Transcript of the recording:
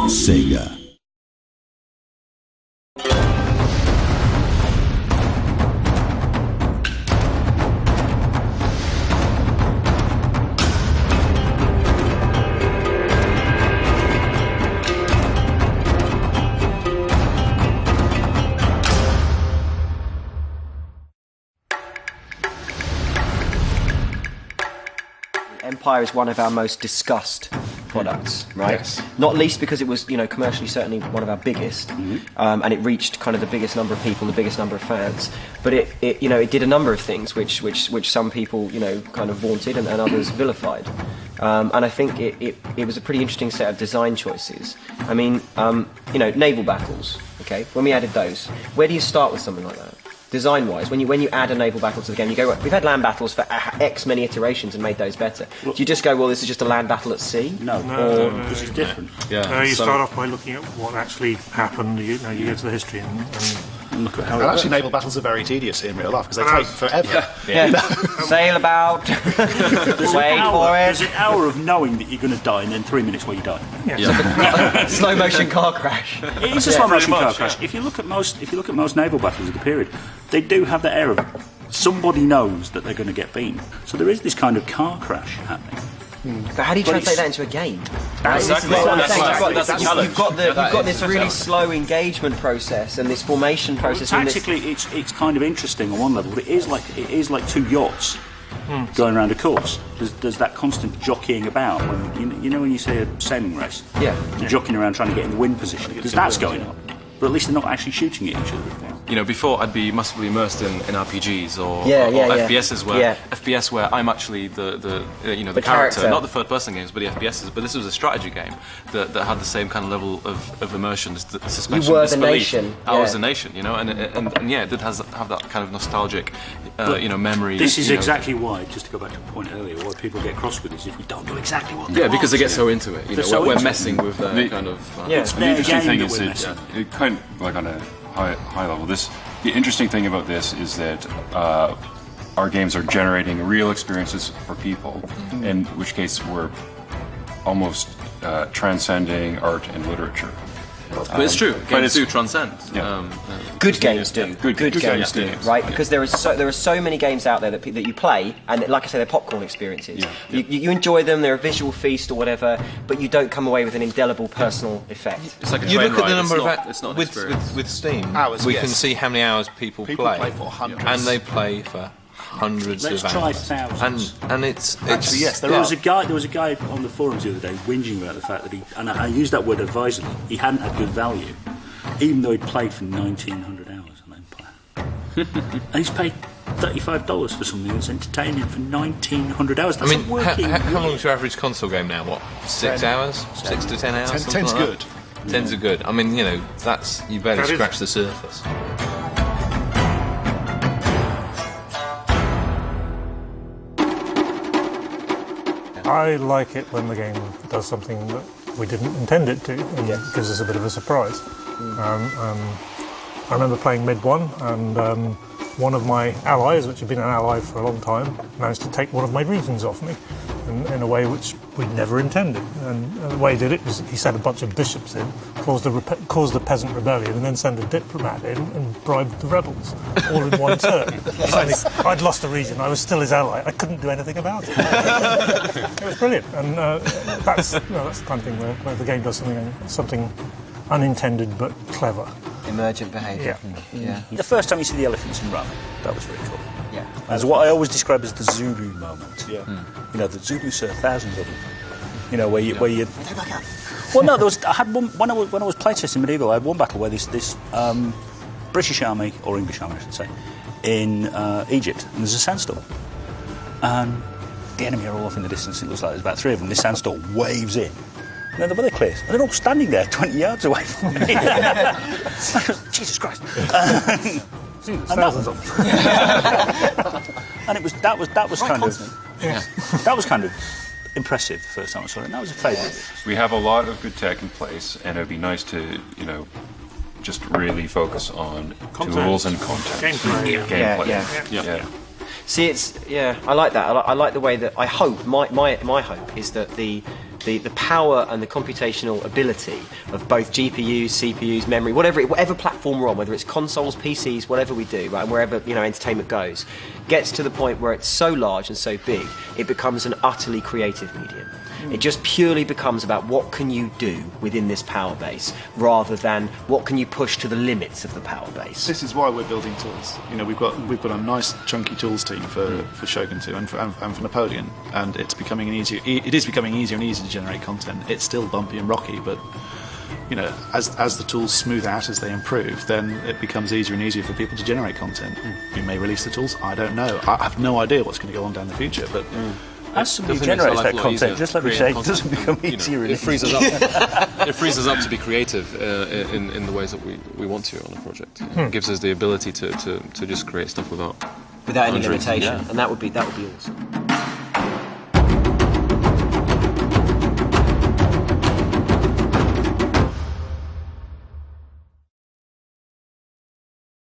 Sega. Empire is one of our most discussed products, right? Yes. Not least because it was, commercially certainly one of our biggest, and it reached kind of the biggest number of people, the biggest number of fans. But it did a number of things which some people, kind of vaunted and others vilified. And I think it was a pretty interesting set of design choices. I mean, naval battles. Okay, when we added those, where do you start with something like that? Design-wise, when you add a naval battle to the game, you go, we've had land battles for X many iterations and made those better. Do you just go, well, this is just a land battle at sea? No, this is different. You start off by looking at what actually happened. You go to the history and look at how. And actually, naval battles are very tedious in real life because they take forever. Sail about, wait for it. There's an hour of knowing that you're going to die, and then 3 minutes where you die. Slow motion car crash. It is a slow motion car crash. If you look at most naval battles of the period, they do have the air of somebody knows that they're going to get beaten. So there is this kind of car crash happening. But how do you translate that into a game? Exactly. You've got this really slow engagement process and this formation process. Tactically, it's kind of interesting on one level, but it is like two yachts going around a course. There's that constant jockeying about. When you say a sailing race, you're jockeying around trying to get in the wind position. Because that's going on. But at least they're not actually shooting at each other. Before I'd be massively immersed in RPGs or FPS where I'm actually the character, not the third person games, but the FPSs. But this was a strategy game that had the same kind of level of immersion, suspension, you were disbelief. The nation. I was the nation, and it did have that kind of nostalgic, memory. This is exactly why, just to go back to the point earlier, why people get cross with this if we don't do exactly what they want. Because they get so into it. We're messing with their kind of. The interesting thing is that it kind of like on a high level. The interesting thing about this is that our games are generating real experiences for people, in which case we're almost transcending art and literature. But it's true. Games do transcend. Good games do. Good games do. Right? Because there are so many games out there that you play, and like I say, they're popcorn experiences. You enjoy them. They're a visual feast or whatever, but you don't come away with an indelible personal effect. It's like a you train look at ride. the number It's not of with Steam. Hours, we can see how many hours people play for hundreds, and they play for hundreds Let's of try hours. thousands. And it's actually yes. There was a guy on the forums the other day whinging about the fact that and I use that word advisedly, he hadn't had good value, even though he'd played for 1,900 hours on Empire. And he's paid $35 for something that's entertaining for 1,900 hours. That's how long's your average console game now? What, 6 hours? 6 to 10 hours? 10's like good. That? 10's are good. I mean, that's you barely scratch the surface. I like it when the game does something that we didn't intend it to, and gives us a bit of a surprise. I remember playing Mid 1, and one of my allies, which had been an ally for a long time, managed to take one of my regions off me in a way which we'd never intended. And the way he did it was he sent a bunch of bishops in, caused a peasant rebellion, and then sent a diplomat in and bribed the rebels, all in one turn. I'd lost a region, I was still his ally, I couldn't do anything about it. It was brilliant, and that's the kind of thing where the game does something unintended but clever. Emergent behaviour. The first time you see the elephants in Rome, that was very cool. Yeah. As what I always describe as the Zulu moment. The Zulus are thousands of them. Where you. Well, no, I had one when I was playtesting medieval. I had one battle where this British army, or English army, I should say, in Egypt, and there's a sandstorm, and the enemy are all off in the distance. It looks like there's about 3 of them. This sandstorm waves in. And then the weather clears, and they're all standing there 20 yards away from me. Jesus Christ. Thousands of them. And that was kind of impressive the first time I saw it, and that was a favourite. We have a lot of good tech in place, and it'd be nice to, just really focus on tools and content. Gameplay. See, I like that. I like the way that I hope my hope is that the the power and the computational ability of both GPUs, CPUs, memory, whatever platform we're on, whether it's consoles, PCs, whatever we do, right, and wherever entertainment goes, gets to the point where it's so large and so big, it becomes an utterly creative medium. It just purely becomes about what can you do within this power base, rather than what can you push to the limits of the power base. This is why we're building tools. We've got a nice chunky tools team for Shogun 2 and for Napoleon, and it is becoming easier and easier to generate content. It's still bumpy and rocky, but as the tools smooth out, as they improve, then it becomes easier and easier for people to generate content. We may release the tools. I don't know. I have no idea what's going to go on down the future, but. As somebody generates that content, just let me say, it doesn't become easier. It frees us up. It frees us up to be creative in the ways that we want to on a project. It gives us the ability to just create stuff without any limitation, and that would be awesome.